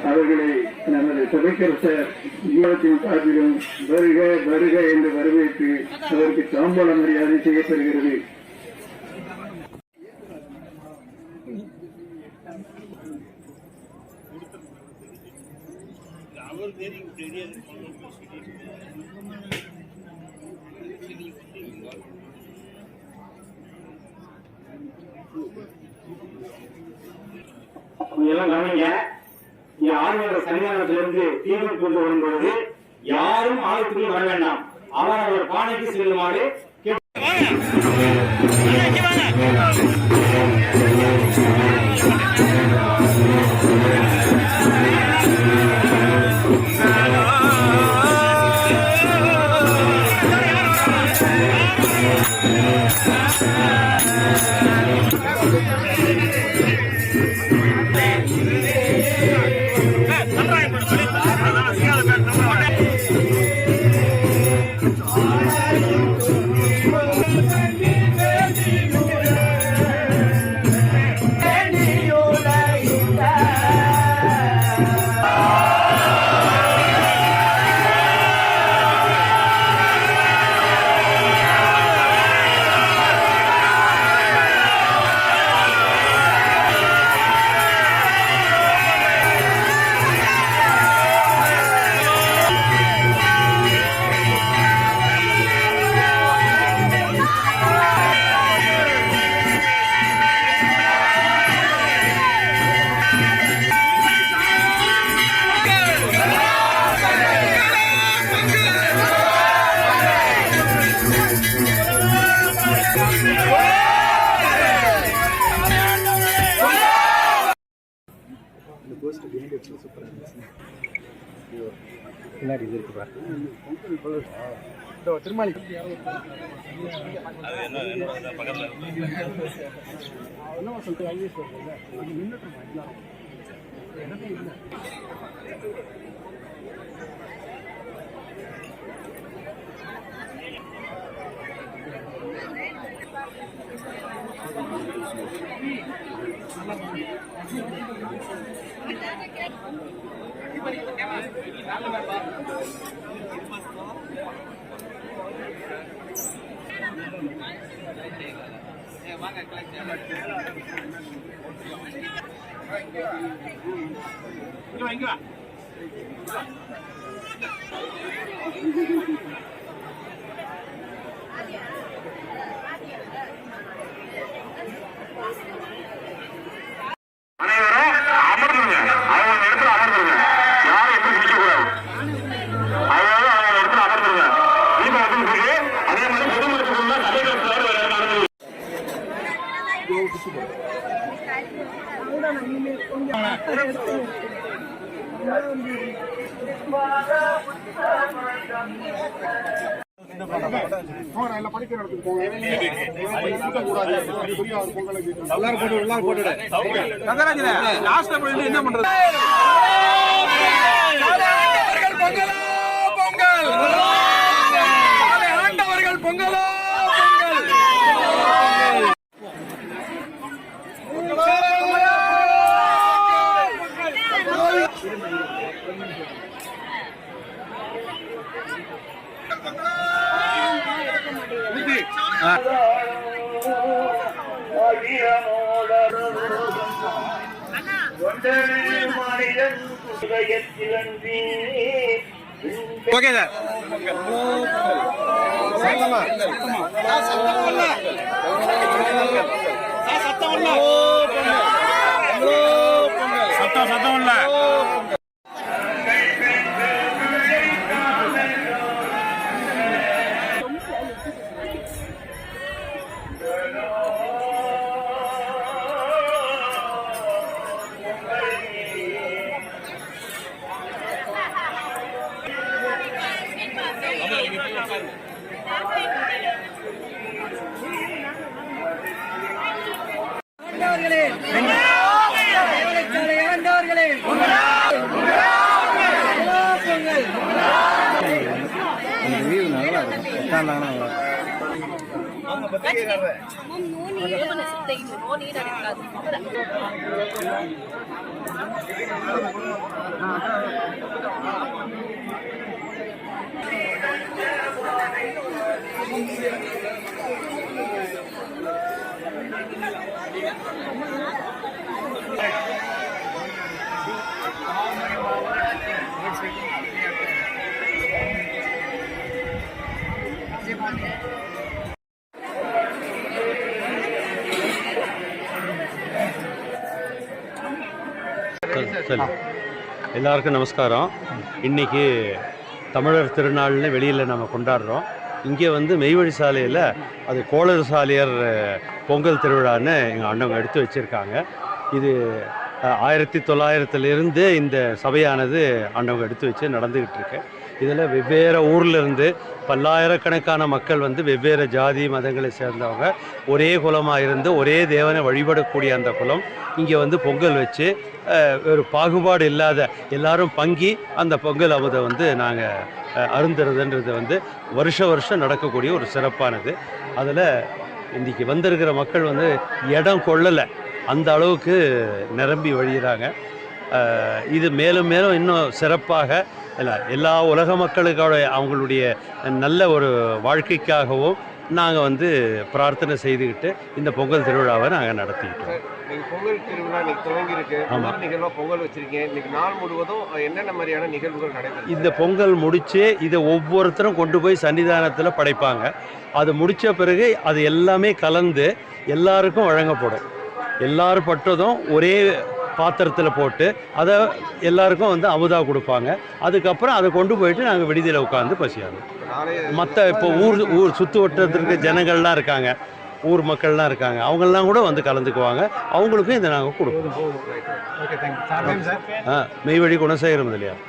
அவர்களை நமது சபைக்கரசர் ஜீவத்தின் சார்பிலும் வருக வருக என்று வரவேற்று அவருக்கு தாம்பூல மரியாதை செய்யப்படுகிறது. எல்லாம் கவனிங்க. ஆளுநர் சன்னிதானத்திலிருந்து தீர்வு கொண்டு வரும்பொழுது யாரும் ஆளுக்குள் வர வேண்டாம். அவர் பானைக்கு செல்லுமாறு திருமாலி என்ன பண்றது? ஆண்டவர்கள் பொங்கலோ ஓகே சார். சத்தம் இல்ல. சரி, எல்லாருக்கும் நமஸ்காரம். இன்றைக்கி தமிழர் திருநாள்னு வெளியில் நம்ம கொண்டாடுறோம். இங்கே வந்து மெய்வழி சாலையில் அது கோளறு சாலையர் பொங்கல் திருவிழான்னு எங்கள் அண்ணவங்க எடுத்து வச்சுருக்காங்க. இது 1900 இந்த சபையானது அண்ணவங்க எடுத்து வச்சு நடந்துக்கிட்டு இருக்கு. இதில் வெவ்வேறு ஊர்லேருந்து பல்லாயிரக்கணக்கான மக்கள் வந்து வெவ்வேறு ஜாதி மதங்களை சேர்ந்தவங்க ஒரே குலமாக இருந்து ஒரே தேவனை வழிபடக்கூடிய அந்த குலம் இங்கே வந்து பொங்கல் வச்சு ஒரு பாகுபாடு இல்லாத எல்லாரும் பங்கி அந்த பொங்கல் அமுதை வந்து நாங்கள் அருந்துறதுன்றது வந்து வருஷம் நடக்கக்கூடிய ஒரு சிறப்பானது. அதில் இன்றைக்கி வந்திருக்கிற மக்கள் வந்து இடம் கொள்ளலை, அந்த அளவுக்கு நிரம்பி வழிகிறாங்க. இது மேலும் மேலும் இன்னும் சிறப்பாக எல்லா உலக மக்களுக்கான அவங்களுடைய நல்ல ஒரு வாழ்க்கைக்காகவும் நாங்கள் வந்து பிரார்த்தனை செய்துக்கிட்டு இந்த பொங்கல் திருவிழாவை நாங்கள் நடத்திக்கிட்டோம். நீங்கள் பொங்கல் திருவிழா இன்னைக்கு துவங்கியிருக்கு, நிகழ்வாக பொங்கல் வச்சுருக்கீங்க. இன்னைக்கு நாள் முழுவதும் என்னென்ன மாதிரியான நிகழ்வுகள் நடைபெறும்? இந்த பொங்கல் முடித்து இதை ஒவ்வொருத்தரும் கொண்டு போய் சன்னிதானத்தில் படைப்பாங்க. அது முடித்த பிறகு அது எல்லாமே கலந்து எல்லாருக்கும் வழங்கப்படும். எல்லாரும் பட்டதும் ஒரே பாத்திரத்தில் போட்டு அதை எல்லாருக்கும் வந்து அமுதா கொடுப்பாங்க. அதுக்கப்புறம் அதை கொண்டு போயிட்டு நாங்கள் விடுதியில் உட்காந்து பசியாகும். மற்ற இப்போ ஊர் சுற்று வட்டத்திற்கு ஜனங்கள்லாம் இருக்காங்க, ஊர் மக்கள்லாம் இருக்காங்க, அவங்கெல்லாம் கூட வந்து கலந்துக்குவாங்க. அவங்களுக்கும் இதை நாங்கள் கொடுப்போம். மெய்வழி குணசேகர முதலியார்.